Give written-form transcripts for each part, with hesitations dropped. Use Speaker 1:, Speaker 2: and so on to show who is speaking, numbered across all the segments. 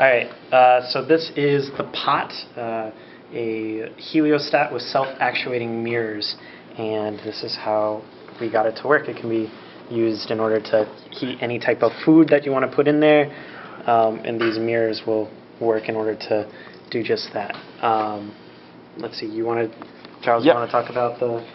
Speaker 1: Alright, so this is the pot, a heliostat with self-actuating mirrors, and this is how we got it to work. It can be used in order to heat any type of food that you want to put in there, and these mirrors will work in order to do just that. Let's see, Charles, you want to talk about the...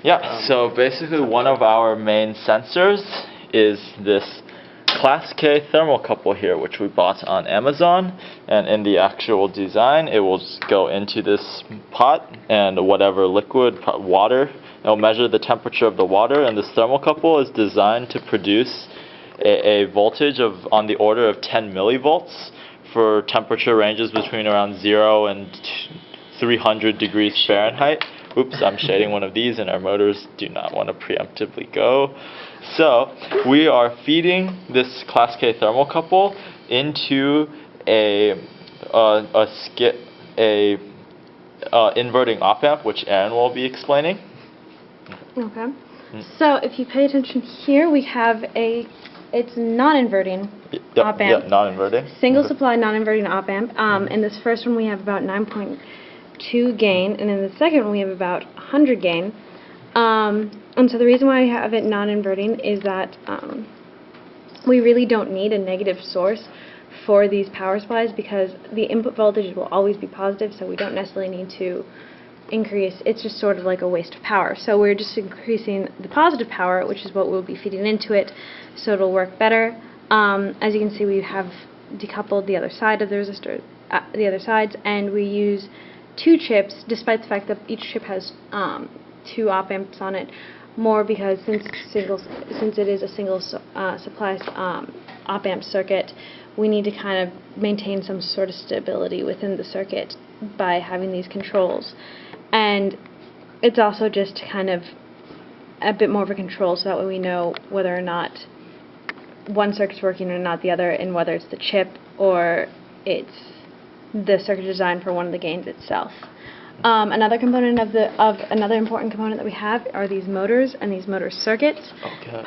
Speaker 2: Yeah, so basically one of our main sensors is this Class K thermocouple here, which we bought on Amazon, and in the actual design it will just go into this pot, and whatever liquid, water, it'll measure the temperature of the water, and this thermocouple is designed to produce a voltage of on the order of 10 millivolts for temperature ranges between around 0 and 300 degrees Fahrenheit. Oops, I'm shading one of these, and our motors do not want to preemptively go. So we are feeding this Class K thermocouple into a inverting op-amp, which Erinn will be explaining.
Speaker 3: Okay. So if you pay attention here, we have it's non-inverting op-amp.
Speaker 2: Yep, non-inverting.
Speaker 3: Single supply non-inverting op-amp. In this first one we have about 9.2 gain, and in the second one we have about 100 gain. And so the reason why I have it non-inverting is that we really don't need a negative source for these power supplies, because the input voltage will always be positive, so we don't necessarily need to increase. It's just sort of like a waste of power. So we're just increasing the positive power, which is what we'll be feeding into it, so it'll work better. As you can see, we have decoupled the other side of the resistor, the other sides, and we use 2 chips, despite the fact that each chip has 2 op-amps on it, more because since it is a single supply op-amp circuit, we need to kind of maintain some sort of stability within the circuit by having these controls. And it's also just kind of a bit more of a control, so that way we know whether or not one circuit's working or not the other, and whether it's the chip or it's the circuit design for one of the gains itself. Another component another important component that we have are these motors and these motor circuits.
Speaker 2: Okay.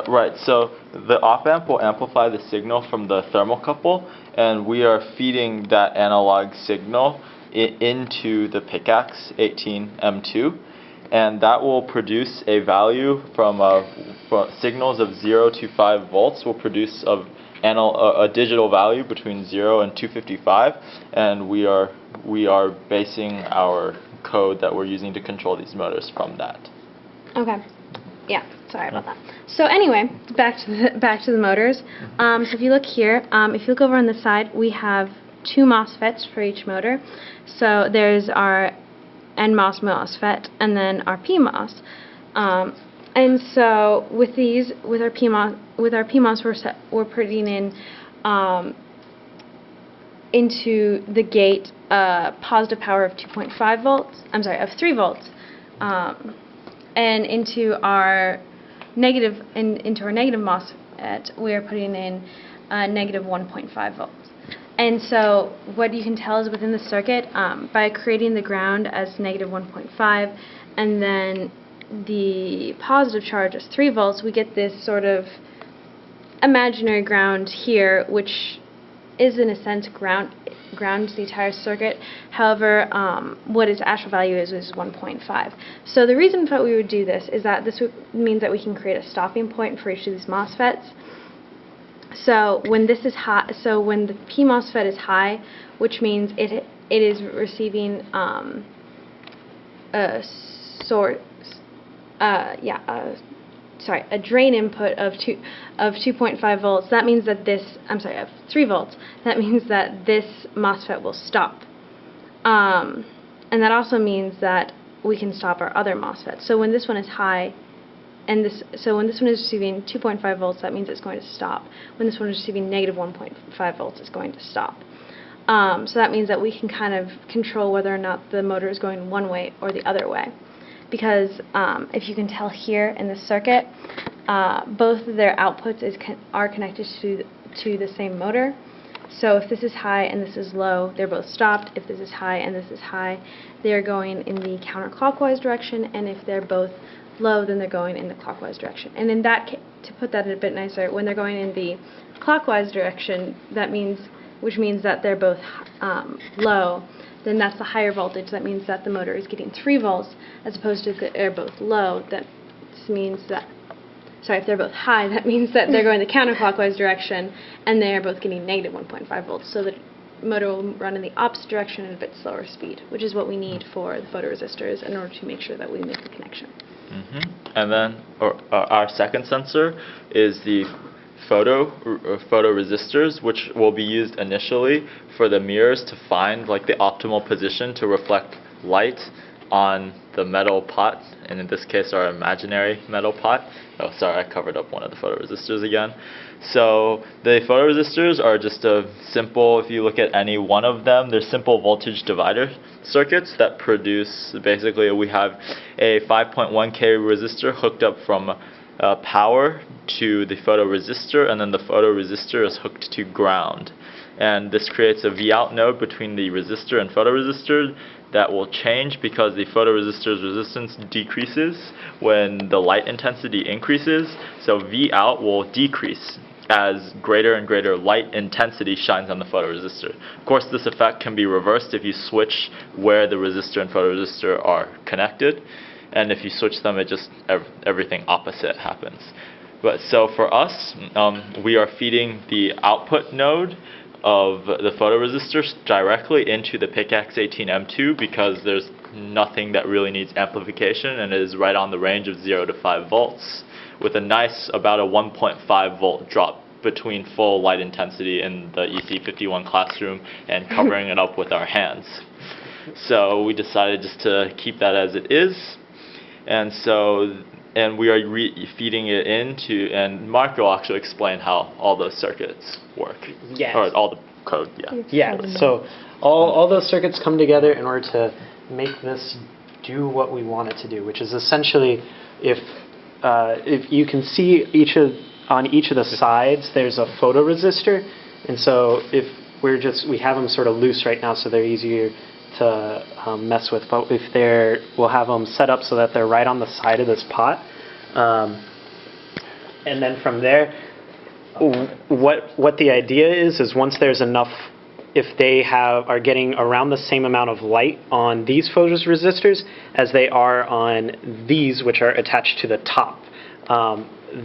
Speaker 2: Right, so the op-amp will amplify the signal from the thermocouple, and we are feeding that analog signal into the pickaxe 18M2, and that will produce a value from signals of 0 to 5 volts will produce a digital value between 0 and 255, and we are basing our code that we're using to control these motors from that.
Speaker 3: Okay. Yeah, sorry about that. So anyway, back to the motors. So if you look here, if you look over on the side, we have 2 MOSFETs for each motor. So there's our NMOS MOSFET and then our PMOS. And so with our PMOS, we're putting in into the gate positive power of 2.5 volts. I'm sorry, of 3 volts. And into our negative MOSFET, we are putting in negative 1.5 volts. And so what you can tell is within the circuit, by creating the ground as negative 1.5 and then the positive charge as 3 volts, we get this sort of imaginary ground here, which is in a sense grounds the entire circuit. However, what its actual value is 1.5. So the reason that we would do this is that this means that we can create a stopping point for each of these MOSFETs. So when this is high, so when the P MOSFET is high, which means it is receiving a drain input of 2.5 volts. That means that of 3 volts. That means that this MOSFET will stop. And that also means that we can stop our other MOSFET. So when this one is high, when this one is receiving 2.5 volts, that means it's going to stop. When this one is receiving negative 1.5 volts, it's going to stop. So that means that we can kind of control whether or not the motor is going one way or the other way. Because if you can tell here in the circuit, both of their outputs are connected to the same motor. So if this is high and this is low, they're both stopped. If this is high and this is high, they're going in the counterclockwise direction, and if they're both low, then they're going in the clockwise direction. And in to put that a bit nicer, when they're going in the clockwise direction, which means that they're both low, then that's the higher voltage. That means that the motor is getting 3 volts, as opposed to if they're both low. That means that, if they're both high, that means that they're going the counterclockwise direction, and they are both getting negative 1.5 volts. So the motor will run in the opposite direction at a bit slower speed, which is what we need for the photoresistors in order to make sure that we make the connection.
Speaker 2: And then our second sensor is the photoresistors, which will be used initially for the mirrors to find like the optimal position to reflect light on the metal pot, and in this case our imaginary metal pot. Oh, sorry, I covered up one of the photoresistors again. So the photoresistors are just a simple, if you look at any one of them, they're simple voltage divider circuits that produce, basically we have a 5.1 K resistor hooked up from power to the photoresistor, and then the photoresistor is hooked to ground. And this creates a Vout node between the resistor and photoresistor that will change because the photoresistor's resistance decreases when the light intensity increases. So Vout will decrease as greater and greater light intensity shines on the photoresistor. Of course, this effect can be reversed if you switch where the resistor and photoresistor are connected. And if you switch them, it just everything opposite happens. But so for us, we are feeding the output node of the photoresistors directly into the PICAX 18M2 because there's nothing that really needs amplification, and it is right on the range of 0 to 5 volts with a nice about a 1.5 volt drop between full light intensity in the ECE 51 classroom and covering it up with our hands. So we decided just to keep that as it is. And we are feeding it into, and Marc will actually explain how all those circuits work.
Speaker 1: Yes.
Speaker 2: Or all the code,
Speaker 1: Yeah, so all those circuits come together in order to make this do what we want it to do, which is essentially, if you can see on each of the sides, there's a photoresistor, and so if we have them sort of loose right now, so they're easier to mess with, but if we'll have them set up so that they're right on the side of this pot, and then from there, what the idea is once there's enough, if they are getting around the same amount of light on these photoresistors as they are on these, which are attached to the top,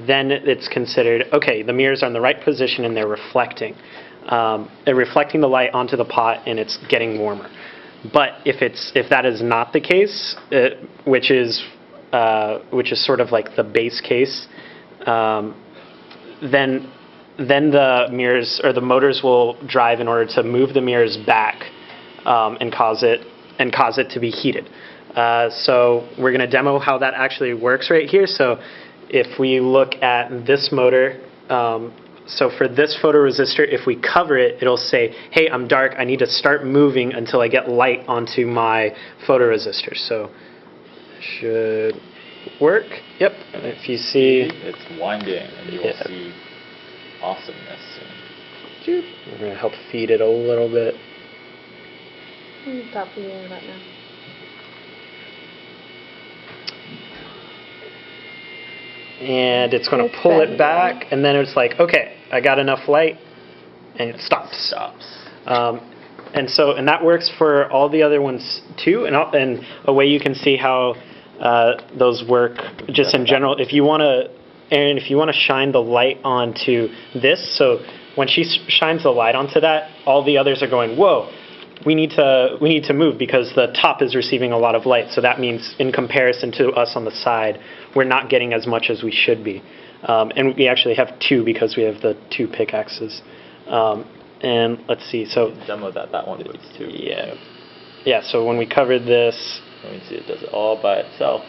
Speaker 1: then it's considered, okay, the mirrors are in the right position and they're reflecting the light onto the pot, and it's getting warmer. But if that is not the case, which is sort of like the base case, then the mirrors or the motors will drive in order to move the mirrors back and cause it to be heated. So we're going to demo how that actually works right here. So if we look at this motor. So for this photoresistor, if we cover it, it'll say, hey, I'm dark, I need to start moving until I get light onto my photoresistor. So should work. Yep. And if you see,
Speaker 2: it's winding, and you will see awesomeness soon.
Speaker 1: We're going to help feed it a little bit.
Speaker 3: Stop feeding that now.
Speaker 1: And it's going to pull it back, and then it's like, okay, I got enough light, and it stops. And that works for all the other ones too. And a way you can see how those work just in general, if you want to, Erinn, if you want to shine the light onto this, so when she shines the light onto that, all the others are going, whoa, we need to move because the top is receiving a lot of light. So that means in comparison to us on the side, we're not getting as much as we should be. And we actually have 2 because we have the 2 pickaxes. And let's see, so
Speaker 2: demo that one moves too.
Speaker 1: Yeah, so when we covered this,
Speaker 2: let me see, it does it all by itself.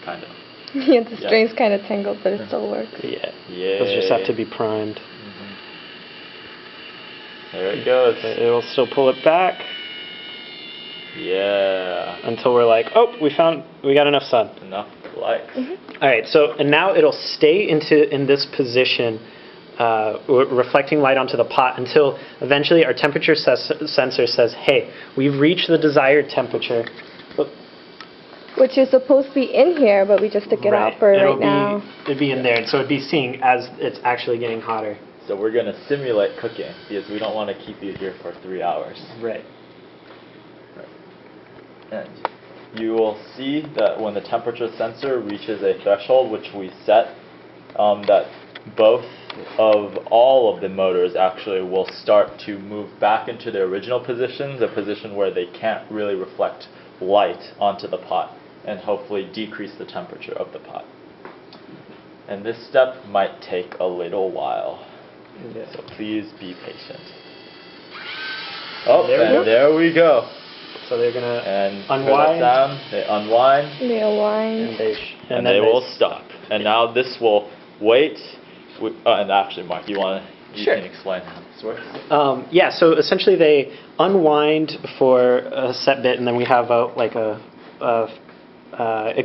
Speaker 2: Kind of.
Speaker 3: Yeah, the string's kind of tangled, but it still works.
Speaker 2: Yeah.
Speaker 1: Those just have to be primed.
Speaker 2: There it goes.
Speaker 1: It will still pull it back.
Speaker 2: Yeah.
Speaker 1: Until we're like, oh, we got enough sun.
Speaker 2: Enough light.
Speaker 1: All right, so and now it'll stay in this position, reflecting light onto the pot until eventually our temperature sensor says, hey, we've reached the desired temperature.
Speaker 4: which is supposed to be in here, but we just took it out for right now.
Speaker 1: It'd be in there, and so it'd be seeing as it's actually getting hotter.
Speaker 2: So we're going to simulate cooking because we don't want to keep you here for 3 hours.
Speaker 1: Right.
Speaker 2: And you will see that when the temperature sensor reaches a threshold, which we set, that both of all of the motors actually will start to move back into their original positions, a position where they can't really reflect light onto the pot, and hopefully decrease the temperature of the pot. And this step might take a little while, so please be patient. Oh, there we go.
Speaker 1: So they're gonna
Speaker 2: and
Speaker 1: unwind.
Speaker 2: Sound, they unwind.
Speaker 4: They align.
Speaker 2: And they will stop. And now this will wait. And actually, Marc, you can explain how this works?
Speaker 1: Yeah, so essentially they unwind for a set bit, and then we have a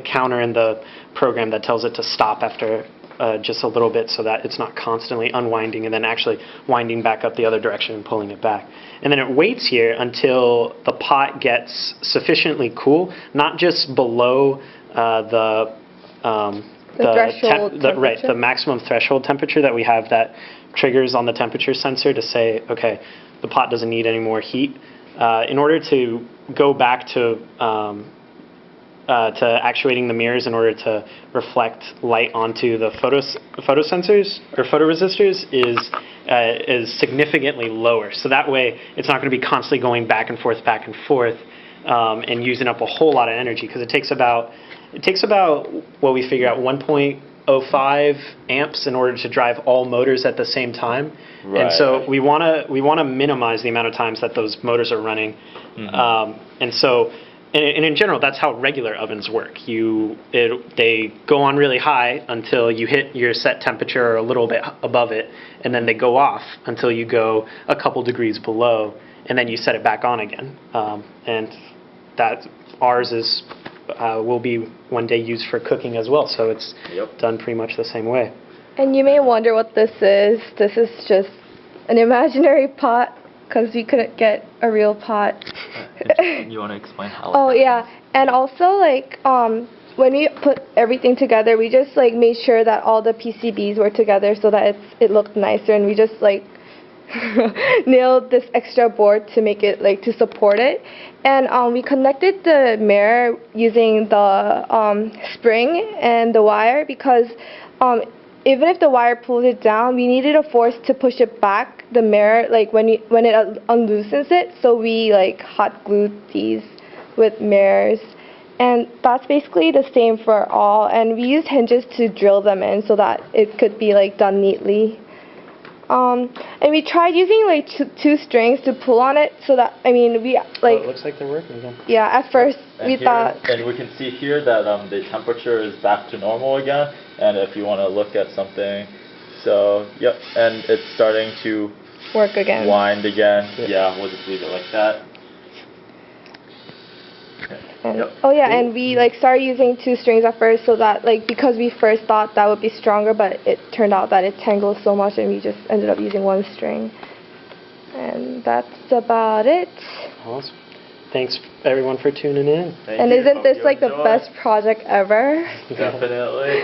Speaker 1: counter in the program that tells it to stop after just a little bit, so that it's not constantly unwinding and then actually winding back up the other direction and pulling it back. And then it waits here until the pot gets sufficiently cool, not just below the
Speaker 4: threshold temperature.
Speaker 1: The maximum threshold temperature that we have that triggers on the temperature sensor to say, okay, the pot doesn't need any more heat. In order to go back to actuating the mirrors in order to reflect light onto the photosensors or photoresistors is significantly lower. So that way, it's not going to be constantly going back and forth, and using up a whole lot of energy, because it takes about what we figure out 1.05 amps in order to drive all motors at the same time.
Speaker 2: Right.
Speaker 1: And so we want to minimize the amount of times that those motors are running. And so. And in general, that's how regular ovens work. They go on really high until you hit your set temperature or a little bit above it, and then they go off until you go a couple degrees below, and then you set it back on again. And that ours will be one day used for cooking as well, so it's done pretty much the same way.
Speaker 4: And you may wonder what this is. This is just an imaginary pot, because we couldn't get a real pot.
Speaker 2: You want to explain how?
Speaker 4: Oh yeah, and also when we put everything together, we just made sure that all the PCBs were together so that it looked nicer, and we just nailed this extra board to make it to support it, and we connected the mirror using the spring and the wire, because even if the wire pulls it down, we needed a force to push it back, the mirror, when it unloosens it. So we hot glued these with mirrors, and that's basically the same for all. And we used hinges to drill them in so that it could be done neatly. And we tried using two strings to pull on it, so that it
Speaker 1: looks like they're working again.
Speaker 4: Yeah, at first we thought.
Speaker 2: And we can see here that the temperature is back to normal again. And if you want to look at something, so and it's starting to
Speaker 4: work again.
Speaker 2: Wind again. Yeah, we'll just leave it like that.
Speaker 4: And, oh yeah, and we started using two strings at first, so that because we first thought that would be stronger, but it turned out that it tangles so much, and we just ended up using one string. And that's about it.
Speaker 1: Awesome. Thanks everyone for tuning in.
Speaker 4: And isn't this the best project ever?
Speaker 2: Definitely.